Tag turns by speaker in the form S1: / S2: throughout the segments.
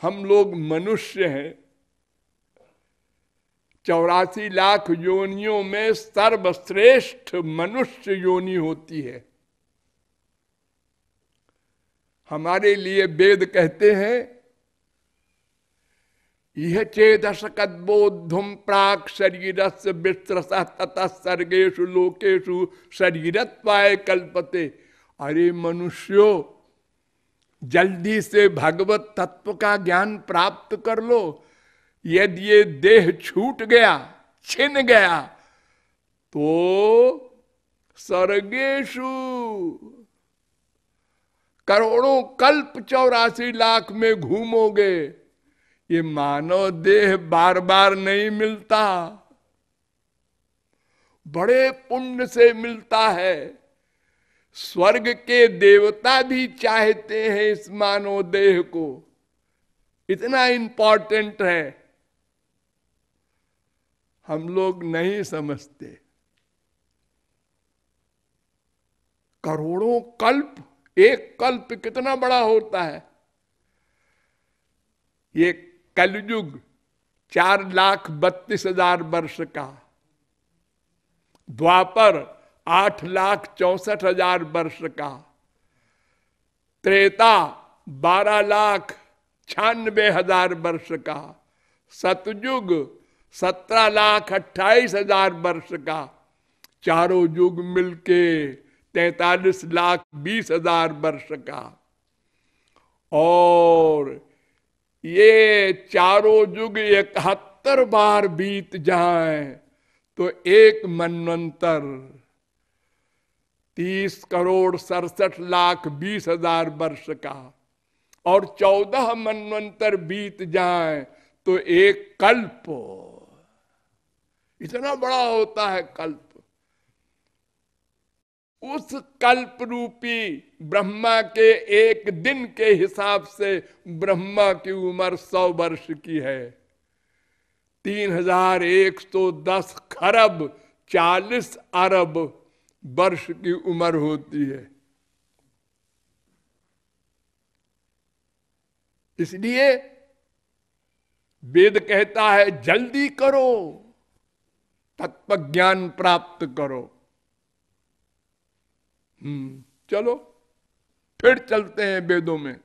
S1: हम लोग मनुष्य हैं, 84 लाख योनियों में सर्वश्रेष्ठ मनुष्य योनि होती है। हमारे लिए वेद कहते हैं यह चेदशकद्बोद्धुम प्राक शरीरस्य विस्त्रसः ततः सर्गेषु लोकेषु शरीरत्वाय कल्पते। अरे मनुष्यों, जल्दी से भगवत तत्व का ज्ञान प्राप्त कर लो। यदि ये देह छूट गया, छिन गया, तो सर्गेषु करोड़ों कल्प 84 लाख में घूमोगे। ये मानव देह बार बार नहीं मिलता, बड़े पुण्य से मिलता है। स्वर्ग के देवता भी चाहते हैं इस मानव देह को, इतना इंपॉर्टेंट है। हम लोग नहीं समझते। करोड़ों कल्प, एक कल्प कितना बड़ा होता है। ये कलयुग 4,32,000 वर्ष का, द्वापर 8,64,000 वर्ष का, त्रेता 12,96,000 वर्ष का, सतयुग 17,28,000 वर्ष का, चारों युग मिलके 43,20,000 वर्ष का। और ये चारों युग 71 बार बीत जाए तो एक मनवंतर 30,67,20,000 वर्ष का, और 14 मनवंतर बीत जाए तो एक कल्प। इतना बड़ा होता है कल्प। उस कल्प रूपी ब्रह्मा के एक दिन के हिसाब से ब्रह्मा की उम्र 100 वर्ष की है। 3,110 खरब 40 अरब वर्ष की उम्र होती है। इसलिए वेद कहता है जल्दी करो, तत्व ज्ञान प्राप्त करो। चलो फिर चलते हैं वेदों में।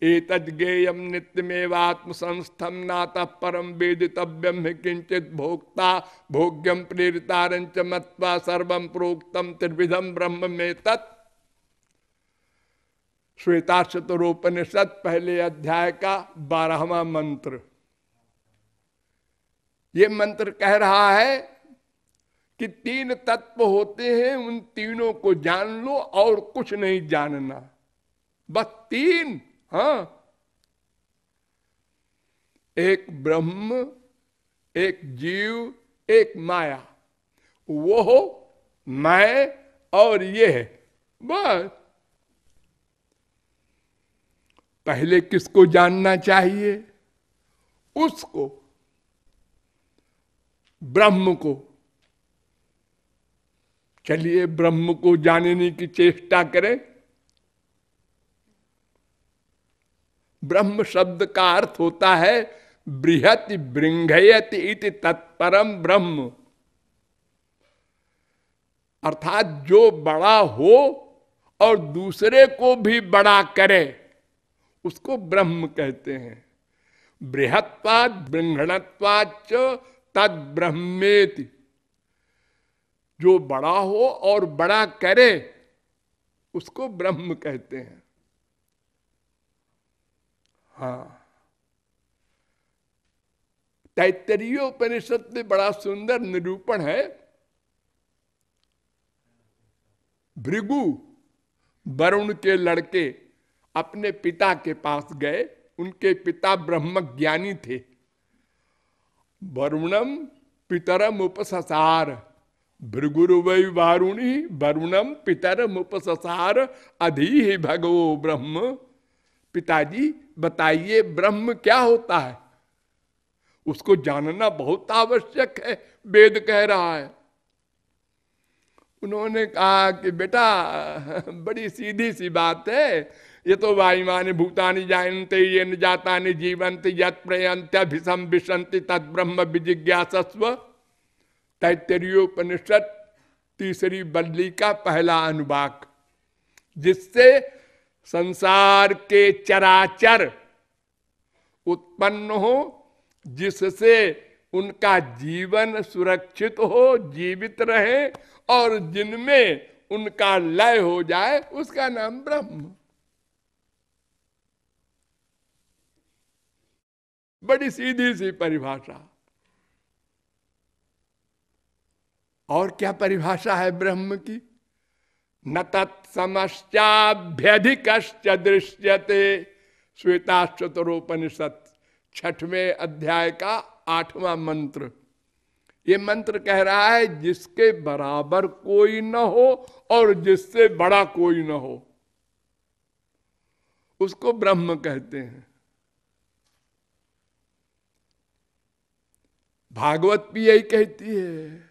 S1: एतद् ज्ञेयं नित्यमेवात्म संस्थम नातः परम वेदितव्यम हि किंचित भोक्ता भोग्यम प्रेरितारंच मत्वा सर्वं प्रोक्तम त्रिविधम ब्रह्म में तत्। श्वेताश्वतरोपनिषद पहले अध्याय का 12वां मंत्र। ये मंत्र कह रहा है कि 3 तत्व होते हैं, उन तीनों को जान लो और कुछ नहीं जानना, बस 3। हाँ, एक ब्रह्म, एक जीव, एक माया। वो हो मैं और ये है, बस। पहले किसको जानना चाहिए? उसको, ब्रह्म को। चलिए ब्रह्म को जानने की चेष्टा करें। ब्रह्म शब्द का अर्थ होता है बृहत बृंघयति इति तत्परम ब्रह्म, अर्थात जो बड़ा हो और दूसरे को भी बड़ा करे, उसको ब्रह्म कहते हैं। बृहत्वाद बृंघणत्वाच तद ब्रह्मेति, जो बड़ा हो और बड़ा करे उसको ब्रह्म कहते हैं। हाँ, तैत्तरीयोपनिषद में बड़ा सुंदर निरूपण है। भृगु वरुण के लड़के अपने पिता के पास गए। उनके पिता ब्रह्म ज्ञानी थे। वरुणम पितरम उपससार, भृगुर्वै वारुणी वरुणम पितरम उपससार अधीहि भगवो ब्रह्म। पिताजी बताइए ब्रह्म क्या होता है? उसको जानना बहुत आवश्यक है, वेद कह रहा है। उन्होंने कहा कि बेटा बड़ी सीधी सी बात है, ये तो वायुमानि भूतानि जायन्ते ये न जातानि जीवन्ति यत् प्रयन्त्यभिसं विशन्ति तत् ब्रह्म विजिज्ञासस्व। तैत्तरीयोपनिषद तीसरी बल्ली का पहला अनुवाक, जिससे संसार के चराचर उत्पन्न हो, जिससे उनका जीवन सुरक्षित हो, जीवित रहे, और जिनमें उनका लय हो जाए, उसका नाम ब्रह्म। बड़ी सीधी सी परिभाषा। और क्या परिभाषा है ब्रह्म की? न तत्समश्चाभ्यधिकश्च दृश्यते, श्वेताश्वतरोपनिषद 6वें अध्याय का 8वां मंत्र। ये मंत्र कह रहा है जिसके बराबर कोई न हो और जिससे बड़ा कोई न हो, उसको ब्रह्म कहते हैं। भागवत भी यही कहती है,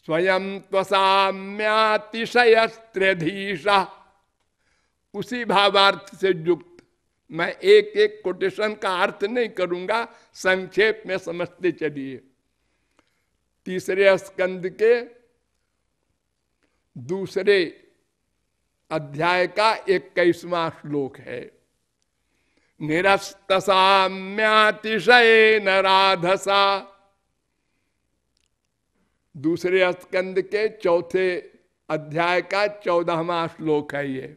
S1: स्वयं त्वसाम्यातिशयस्त्र्यधीशा। उसी भावार्थ से युक्त मैं एक एक कोटेशन का अर्थ नहीं करूंगा, संक्षेप में समझते चलिए। तीसरे स्कंद के दूसरे अध्याय का 21वां श्लोक है, निरस्तसाम्यातिशयेन राधसा। दूसरे स्कंद के चौथे अध्याय का 14वां श्लोक है ये।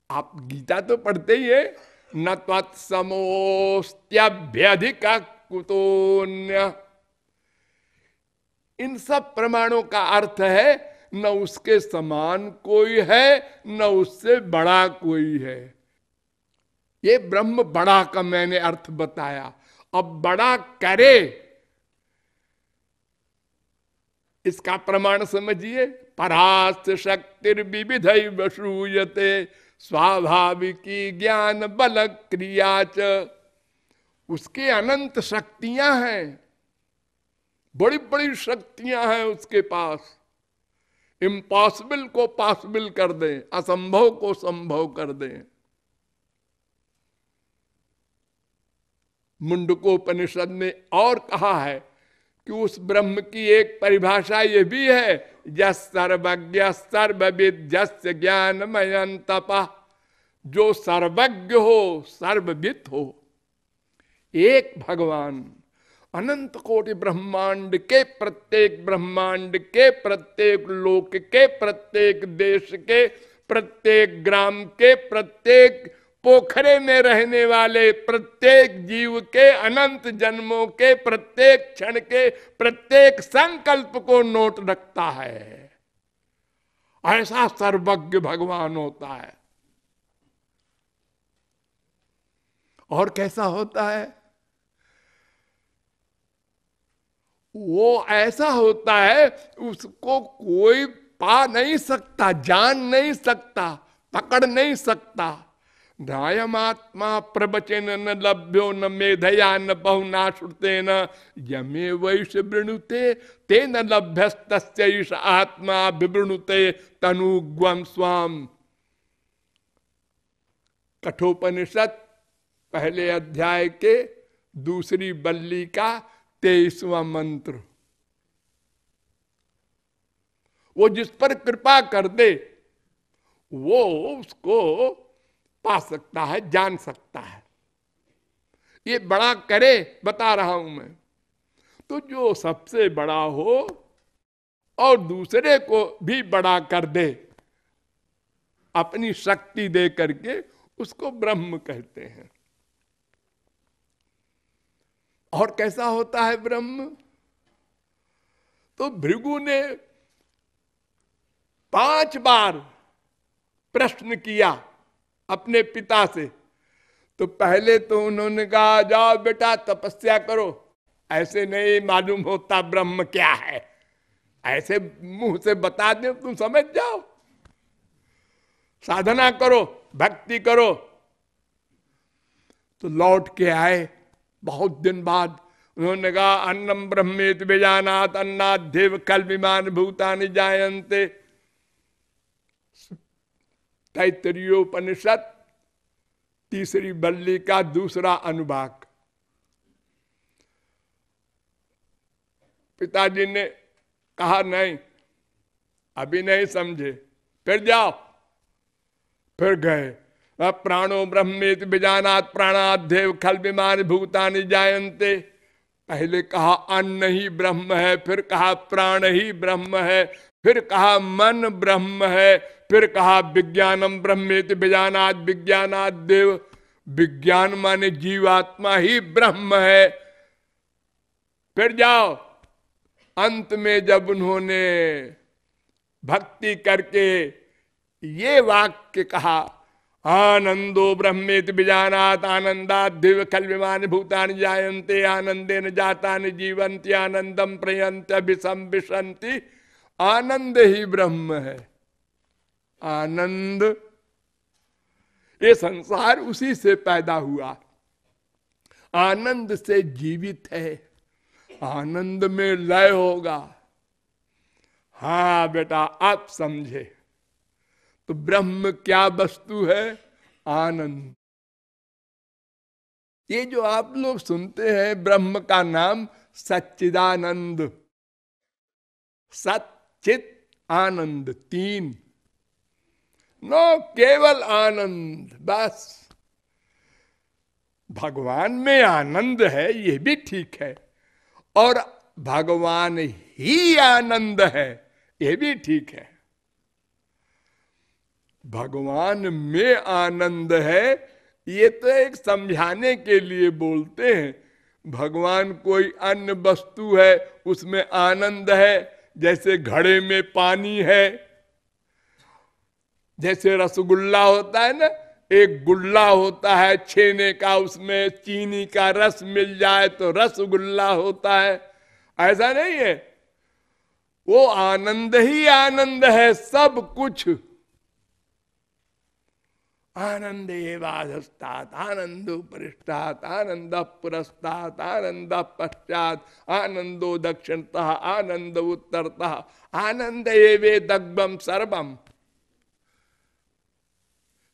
S1: आप गीता तो पढ़ते ही है, न त्वत्समोस्त्यभ्यधिक कुतोन्य। इन सब प्रमाणों का अर्थ है न उसके समान कोई है न उससे बड़ा कोई है। ये ब्रह्म बड़ा का मैंने अर्थ बताया। अब बड़ा करे इसका प्रमाण समझिए। परास्त शक्तिर्विविधैव श्रूयते स्वाभाविकी ज्ञान बल क्रिया च। उसके अनंत शक्तियां हैं, बड़ी बड़ी शक्तियां हैं उसके पास। इम्पॉसिबल को पॉसिबल कर दें, असंभव को संभव कर दें। मुंडकोपनिषद ने और कहा है कि उस ब्रह्म की एक परिभाषा ये भी है, यस सर्वज्ञ सर्वविद यस्य ज्ञानमयं तपः। जो सर्वज्ञ हो, सर्वविद हो। एक भगवान अनंत कोटि ब्रह्मांड के प्रत्येक ब्रह्मांड के प्रत्येक लोक के प्रत्येक देश के प्रत्येक ग्राम के प्रत्येक पोखरे में रहने वाले प्रत्येक जीव के अनंत जन्मों के प्रत्येक क्षण के प्रत्येक संकल्प को नोट रखता है। ऐसा सर्वज्ञ भगवान होता है। और कैसा होता है? वो ऐसा होता है उसको कोई पा नहीं सकता, जान नहीं सकता, पकड़ नहीं सकता। न्यायमात्मा प्रवचन न लभ्यो न मेधया न बहुना श्रुते न यमे वैश वृणुते ते न लभ्यस्तस्यैष आत्मा विवृणुते तनुग्वम स्वाम। कठोपनिषद पहले अध्याय के दूसरी बल्ली का 23वां मंत्र। वो जिस पर कृपा कर दे वो उसको पा सकता है, जान सकता है। ये बड़ा करे बता रहा हूं मैं। तो जो सबसे बड़ा हो और दूसरे को भी बड़ा कर दे अपनी शक्ति दे करके, उसको ब्रह्म कहते हैं। और कैसा होता है ब्रह्म? तो भृगु ने 5 बार प्रश्न किया अपने पिता से। तो पहले तो उन्होंने कहा जाओ बेटा तपस्या करो, ऐसे नहीं मालूम होता ब्रह्म क्या है, ऐसे मुंह से बता दे तुम समझ जाओ, साधना करो, भक्ति करो। तो लौट के आए बहुत दिन बाद, उन्होंने कहा अन्नम ब्रह्मेति विजानात अन्नाद्येव खल्विमानि भूतानि जायन्ते। तैत्तरीयोपनिषद तीसरी बल्ली का दूसरा अनुभाग। पिताजी ने कहा नहीं, अभी नहीं समझे, फिर जाओ। फिर गए। प्राणो ब्रह्मेति विजानात प्राणाद्येव खल्विमानि भूतानि जायन्ते। पहले कहा अन्न ही ब्रह्म है, फिर कहा प्राण ही ब्रह्म है, फिर कहा मन ब्रह्म है, फिर कहा विज्ञानम ब्रह्मेति विजानात विज्ञानाद्येव। विज्ञान माने जीवात्मा ही ब्रह्म है। फिर जाओ। अंत में जब उन्होंने भक्ति करके ये वाक्य कहा, आनंदो ब्रह्मेति विजानात आनंदाद्येव खल्विमानि भूतानि जायन्ते आनंदेन जातानि जीवन्ति आनंदम प्रयन्ति अभिसंविशन्ति। आनंद ही ब्रह्म है। आनंद, ये संसार उसी से पैदा हुआ, आनंद से जीवित है, आनंद में लय होगा। हाँ बेटा आप समझे। तो ब्रह्म क्या वस्तु है? आनंद। ये जो आप लोग सुनते हैं ब्रह्म का नाम सच्चिदानंद, सच्चित आनंद, तीन, नो केवल आनंद बस। भगवान में आनंद है ये भी ठीक है, और भगवान ही आनंद है ये भी ठीक है। भगवान में आनंद है ये तो एक समझाने के लिए बोलते हैं। भगवान कोई अन्य वस्तु है उसमें आनंद है, जैसे घड़े में पानी है, जैसे रसगुल्ला होता है ना, एक गुल्ला होता है छेने का, उसमें चीनी का रस मिल जाए तो रसगुल्ला होता है। ऐसा नहीं है, वो आनंद ही आनंद है, सब कुछ आनंद एवाधस्तात् आनंदो परिष्ठात् आनंद पुरस्तात् आनंद पश्चात आनंदो दक्षिणतः आनंद उत्तरतः आनंद एवेदग्भम सर्वम।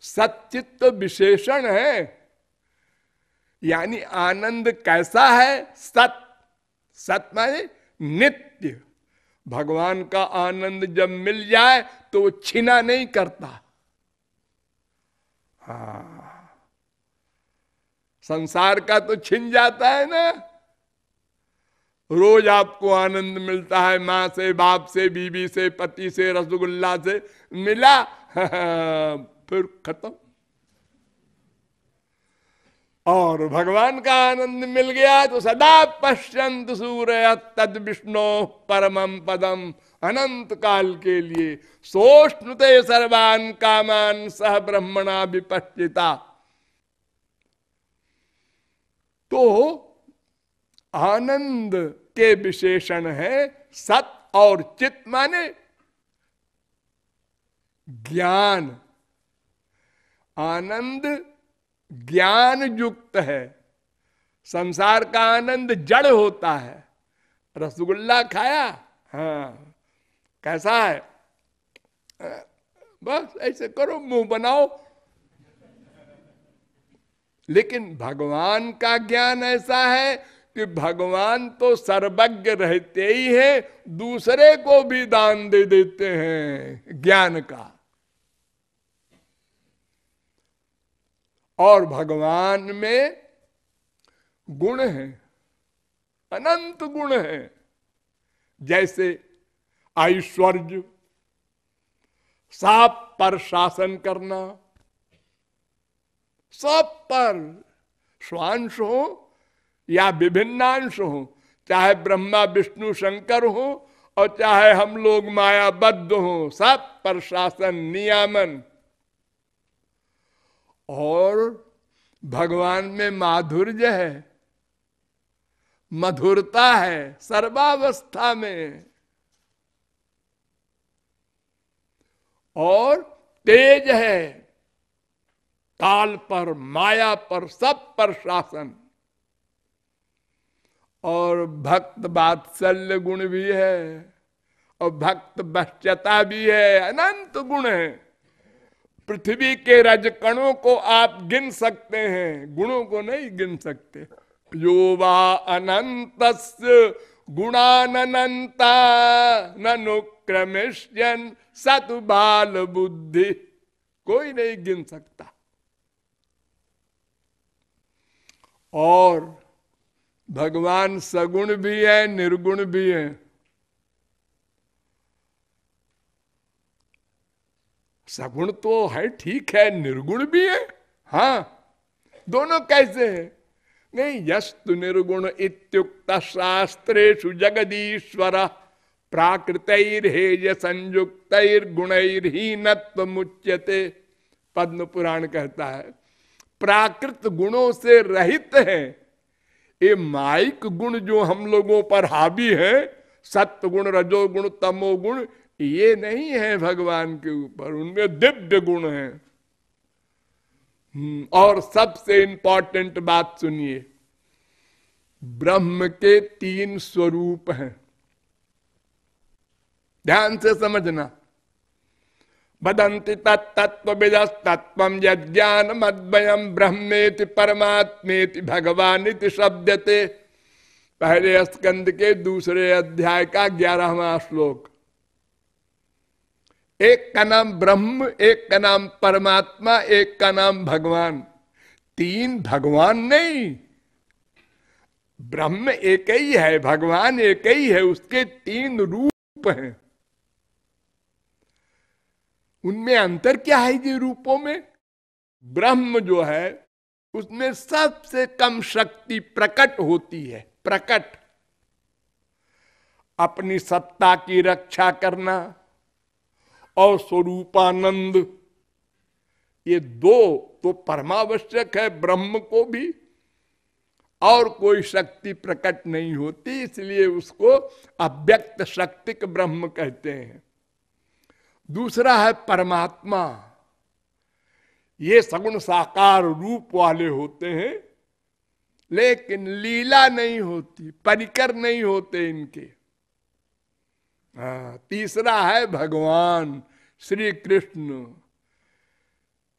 S1: सच्चित्त विशेषण है, यानी आनंद कैसा है? सत। सत माने नित्य। भगवान का आनंद जब मिल जाए तो वो छीना नहीं करता। हाँ, संसार का तो छिन जाता है ना। रोज आपको आनंद मिलता है, माँ से, बाप से, बीवी से, पति से, रसगुल्ला से मिला, फिर खत्म। और भगवान का आनंद मिल गया तो सदा पश्यंत सूर्य तद विष्णु परमम पदम, अनंत काल के लिए सोष्णुते सर्वान कामान सह ब्रह्मणा विपश्चिता। तो आनंद के विशेषण है सत और चित, माने ज्ञान। आनंद ज्ञान युक्त है। संसार का आनंद जड़ होता है। रसगुल्ला खाया, हाँ कैसा है, बस ऐसे करो, मुंह बनाओ। लेकिन भगवान का ज्ञान ऐसा है कि भगवान तो सर्वज्ञ रहते ही हैं, दूसरे को भी दान दे देते हैं ज्ञान का। और भगवान में गुण है, अनंत गुण है, जैसे ऐश्वर्य, सब पर शासन करना, सब पर, स्वांश हो या विभिन्नांश हो, चाहे ब्रह्मा विष्णु शंकर हो और चाहे हम लोग मायाबद्ध हो, सब पर शासन नियामन। और भगवान में माधुर्य है, मधुरता है सर्वावस्था में, और तेज है, काल पर, माया पर, सब पर शासन। और भक्त वात्सल्य गुण भी है, और भक्त बश्चता भी है, अनंत गुण है। पृथ्वी के रजकणों को आप गिन सकते हैं, गुणों को नहीं गिन सकते। यो वा अनंतस्य गुणानंता ननुक्रमिष्यन् सतु बाल बुद्धि, कोई नहीं गिन सकता। और भगवान सगुण भी है, निर्गुण भी है। सगुण तो है, ठीक है, निर्गुण भी है। हाँ, दोनों कैसे है? नहीं, यस्तु निर्गुण इत्युक्त शास्त्रेषु जगदीश्वर प्राकृतैर्हेय संयुक्तैर्गुणैर्हीनत्व मुच्यते। पद्म पुराण कहता है प्राकृत गुणों से रहित है। ये माइक गुण जो हम लोगों पर हावी है, सत्व गुण, रजोगुण, तमोगुण, ये नहीं है भगवान के ऊपर, उनमें दिव्य गुण है। और सबसे इंपॉर्टेंट बात सुनिए, ब्रह्म के 3 स्वरूप हैं, ध्यान से समझना। वदन्ति तत्तत्त्वविदस्तत्त्वं यज्ञानमद्वयं ब्रह्मेति परमात्मेति भगवानिति शब्दते। पहले स्कंद के 2 अध्याय का 11वां श्लोक। एक का नाम ब्रह्म, एक का नाम परमात्मा, एक का नाम भगवान। 3 भगवान नहीं, ब्रह्म एक ही है, भगवान एक ही है, उसके 3 रूप हैं। उनमें अंतर क्या है जी रूपों में? ब्रह्म जो है उसमें सबसे कम शक्ति प्रकट होती है। प्रकट, अपनी सत्ता की रक्षा करना और स्वरूपानंद, ये 2 तो परमावश्यक है ब्रह्म को भी, और कोई शक्ति प्रकट नहीं होती, इसलिए उसको अव्यक्त शक्तिक ब्रह्म कहते हैं। दूसरा है परमात्मा, ये सगुण साकार रूप वाले होते हैं, लेकिन लीला नहीं होती, परिकर नहीं होते इनके। तीसरा है भगवान श्री कृष्ण,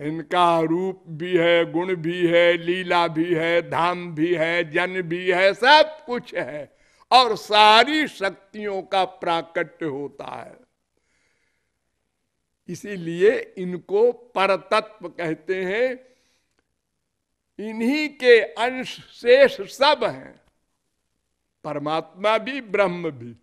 S1: इनका रूप भी है, गुण भी है, लीला भी है, धाम भी है, जन भी है, सब कुछ है, और सारी शक्तियों का प्राकट्य होता है। इसीलिए इनको परतत्व कहते हैं। इन्हीं के अंश शेष सब हैं, परमात्मा भी ब्रह्म भी।